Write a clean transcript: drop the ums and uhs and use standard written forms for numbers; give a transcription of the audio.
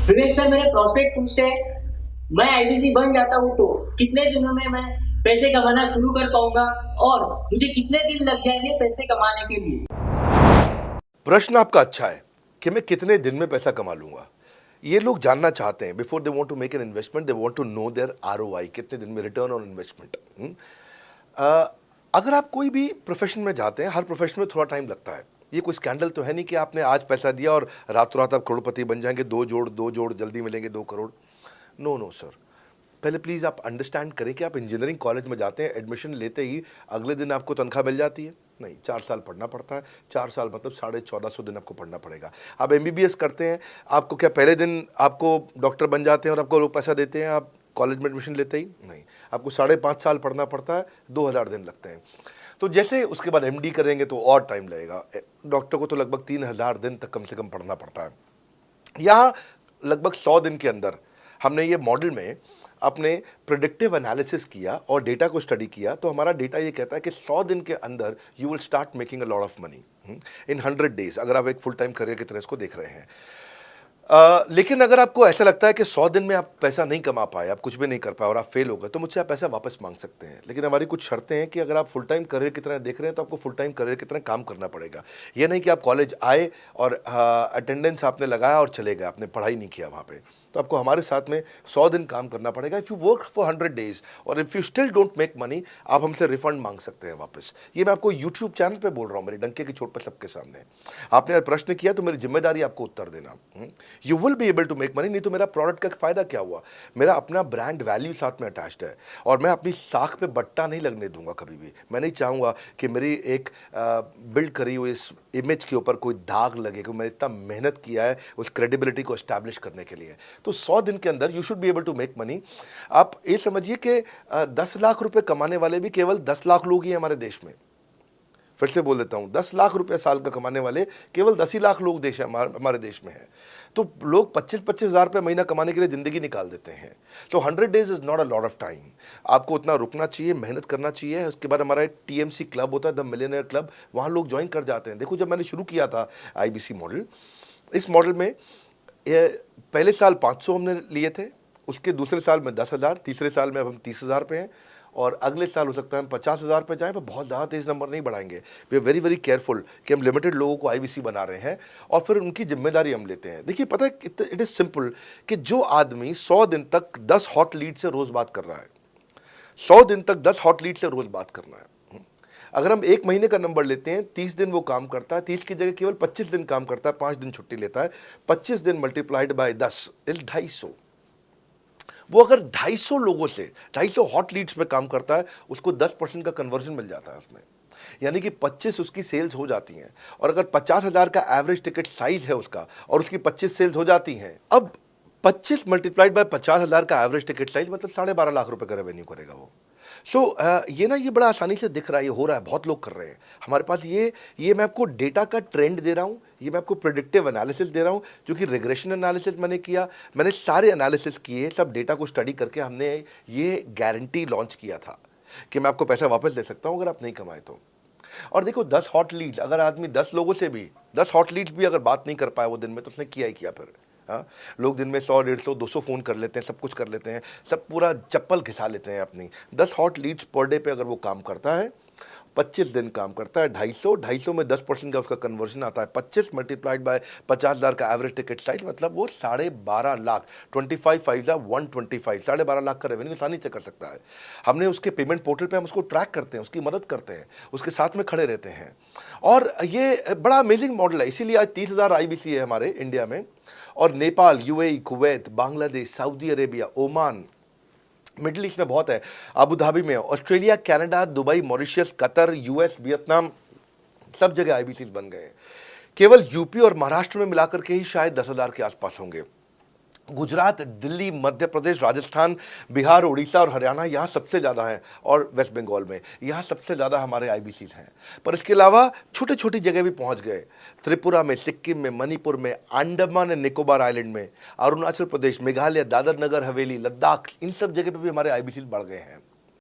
विवेक sir, मेरे prospect पूछते हैं, मैं आईबीसी बन जाता हूँ तो कितने दिनों में मैं पैसे कमाना शुरू कर पाऊंगा और मुझे कितने दिन लग जाएंगे पैसे कमाने के लिए। प्रश्न आपका अच्छा है कि मैं कितने दिन में पैसा कमा लूंगा। ये लोग जानना चाहते हैं before they want to make an investment, they want to know their ROI, कितने दिन में रिटर्न ऑन इन्वेस्टमेंट। अगर आप कोई भी प्रोफेशन में जाते हैं, हर प्रोफेशन में थोड़ा टाइम लगता है। ये कोई स्कैंडल तो है नहीं कि आपने आज पैसा दिया और रातों रात आप करोड़पति बन जाएंगे, दो जोड़ जल्दी मिलेंगे 2 करोड़। नो नो सर, पहले प्लीज़ आप अंडरस्टैंड करें कि आप इंजीनियरिंग कॉलेज में जाते हैं, एडमिशन लेते ही अगले दिन आपको तनख्वाह मिल जाती है? नहीं, 4 साल पढ़ना पड़ता है। 4 साल मतलब 1450 दिन आपको पढ़ना पड़ेगा। आप एमबीबीएस करते हैं, आपको क्या पहले दिन आपको डॉक्टर बन जाते हैं और आपको लोग पैसा देते हैं आप कॉलेज में एडमिशन लेते ही? नहीं, आपको 5.5 साल पढ़ना पड़ता है, 2000 दिन लगते हैं। तो जैसे उसके बाद एमडी करेंगे तो और टाइम लगेगा। डॉक्टर को तो लगभग 3000 दिन तक कम से कम पढ़ना पड़ता है। यहाँ लगभग 100 दिन के अंदर हमने ये मॉडल में अपने प्रिडिक्टिव एनालिसिस किया और डेटा को स्टडी किया, तो हमारा डेटा ये कहता है कि 100 दिन के अंदर you will start making a lot of money in 100 days, अगर आप एक फुल टाइम करियर की तरह इसको देख रहे हैं। लेकिन अगर आपको ऐसा लगता है कि 100 दिन में आप पैसा नहीं कमा पाए, आप कुछ भी नहीं कर पाए और आप फेल हो गए, तो मुझसे आप पैसा वापस मांग सकते हैं। लेकिन हमारी कुछ शर्तें हैं कि अगर आप फुल टाइम करियर की तरह देख रहे हैं तो आपको फुल टाइम करियर की तरह काम करना पड़ेगा। ये नहीं कि आप कॉलेज आए और अटेंडेंस आपने लगाया और चले गए, आपने पढ़ाई नहीं किया वहाँ पे। तो आपको हमारे साथ में 100 दिन काम करना पड़ेगा। If you work for 100 days और if you still don't make money, आप हमसे रिफंड मांग सकते हैं वापस। ये मैं आपको यूट्यूब चैनल पे बोल रहा हूँ, मेरी डंके की चोट पर सबके सामने। आपने प्रश्न किया तो मेरी जिम्मेदारी आपको उत्तर देना। You will be able to make money, नहीं तो मेरा प्रोडक्ट का फायदा क्या हुआ? मेरा अपना ब्रांड वैल्यू साथ में अटैच्ड है और मैं अपनी साख पे बट्टा नहीं लगने दूंगा कभी भी। मैं नहीं चाहूँगा कि मेरी एक बिल्ड करी हुई इस इमेज के ऊपर कोई दाग लगे, क्योंकि मैंने इतना मेहनत किया है उस क्रेडिबिलिटी को एस्टैब्लिश करने के लिए। तो 100 दिन के अंदर you should be able to make money. आप ये समझिए कि 10 लाख रुपए कमाने वाले भी केवल 10 लाख लोग ही हैं हमारे देश में। फिर से बोल देता हूं, 10 लाख रुपए साल का कमाने वाले केवल 10 ही लाख लोग देश हमारे देश में हैं। तो लोग 25-25 हज़ार रुपये महीना कमाने के लिए ज़िंदगी निकाल देते हैं। तो 100 days is not a lot of time. आपको उतना रुकना चाहिए, मेहनत करना चाहिए। उसके बाद हमारा एक टीएमसी क्लब होता है, द मिलियनेयर क्लब, वहाँ लोग ज्वाइन कर जाते हैं। देखो, जब मैंने शुरू किया था आईबीसी मॉडल, इस मॉडल में पहले साल 500 हमने लिए थे, उसके दूसरे साल में 10,000, तीसरे साल में अब हम 30,000 पे हैं और अगले साल हो सकता है हम 50,000 पे जाएं, पर बहुत ज़्यादा तेज़ नंबर नहीं बढ़ाएंगे। We are very very careful कि हम लिमिटेड लोगों को आईबीसी बना रहे हैं और फिर उनकी जिम्मेदारी हम लेते हैं। देखिए, पता है इट इज़ सिंपल कि जो आदमी 100 दिन तक 10 हॉट लीड से रोज़ बात कर रहा है, 100 दिन तक 10 हॉट लीड से रोज़ बात करना है। अगर हम 1 महीने का नंबर लेते हैं, 30 दिन वो काम करता है, 30 की जगह केवल 25 दिन काम करता है, 5 दिन छुट्टी लेता है, 25 दिन मल्टीप्लाइड बाय 10 इज 250। वो अगर 250 लोगों से 250 हॉट लीड्स पे काम करता है, उसको 10% का कन्वर्जन मिल जाता है उसमें, यानी कि 25 उसकी सेल्स हो जाती हैं। और अगर 50,000 का एवरेज टिकट साइज है उसका और उसकी 25 सेल्स हो जाती हैं, अब 25 मल्टीप्लाइड बाय 50,000 का एवरेज टिकट साइज मतलब 12.5 लाख रुपए का रेवेन्यू करेगा वो। ये बड़ा आसानी से दिख रहा है, ये हो रहा है, बहुत लोग कर रहे हैं हमारे पास। ये मैं आपको डेटा का ट्रेंड दे रहा हूँ, ये मैं आपको प्रिडिक्टिव एनालिसिस दे रहा हूँ, जो कि रिग्रेशन एनालिसिस मैंने किया। मैंने सारे एनालिसिस किए, सब डेटा को स्टडी करके हमने ये गारंटी लॉन्च किया था कि मैं आपको पैसा वापस दे सकता हूँ अगर आप नहीं कमाए तो। और देखो, 10 हॉट लीड्स, अगर आदमी 10 लोगों से भी 10 हॉट लीड्स भी अगर बात नहीं कर पाया वो दिन में, तो उसने किया ही किया फिर। हाँ, लोग दिन में 100, 150, 200 फ़ोन कर लेते हैं, सब कुछ कर लेते हैं, सब पूरा चप्पल घिसा लेते हैं अपनी। 10 हॉट लीड्स पर डे पे अगर वो काम करता है, 25 दिन काम करता है, 250 में 10% का उसका कन्वर्जन आता है, 25 मल्टीप्लाइड बाय 50,000 का एवरेज टिकट साइज, मतलब वो 12.5 लाख, 25 5 125, 12.5 लाख का रेवेन्यू आसानी से कर सकता है। हमने उसके पेमेंट पोर्टल पे हम उसको ट्रैक करते हैं, उसकी मदद करते हैं, उसके साथ में खड़े रहते हैं। और ये बड़ा अमेजिंग मॉडल है, इसीलिए आज 30,000 आईबीसी है हमारे इंडिया में। और Nepal, UAE, Kuwait, Bangladesh, Saudi Arabia, Oman, middle east में बहुत है, अबू धाबी में, Australia, Canada, Dubai, Mauritius, Qatar, US, Vietnam, सब जगह आईबीसी बन गए हैं। केवल यूपी और महाराष्ट्र में मिलाकर के ही शायद 10,000 के आसपास होंगे। गुजरात, दिल्ली, मध्य प्रदेश, राजस्थान, बिहार, उड़ीसा और हरियाणा, यहाँ सबसे ज़्यादा हैं, और वेस्ट बंगाल में यहाँ सबसे ज़्यादा हमारे आईबीसीज हैं। पर इसके अलावा छोटी छोटी जगह भी पहुँच गए, त्रिपुरा में, सिक्किम में, मणिपुर में, अंडमान एंड निकोबार आइलैंड में, अरुणाचल प्रदेश, मेघालय, दादर नगर हवेली, लद्दाख, इन सब जगह पे भी हमारे आईबीसीज बढ़ गए हैं।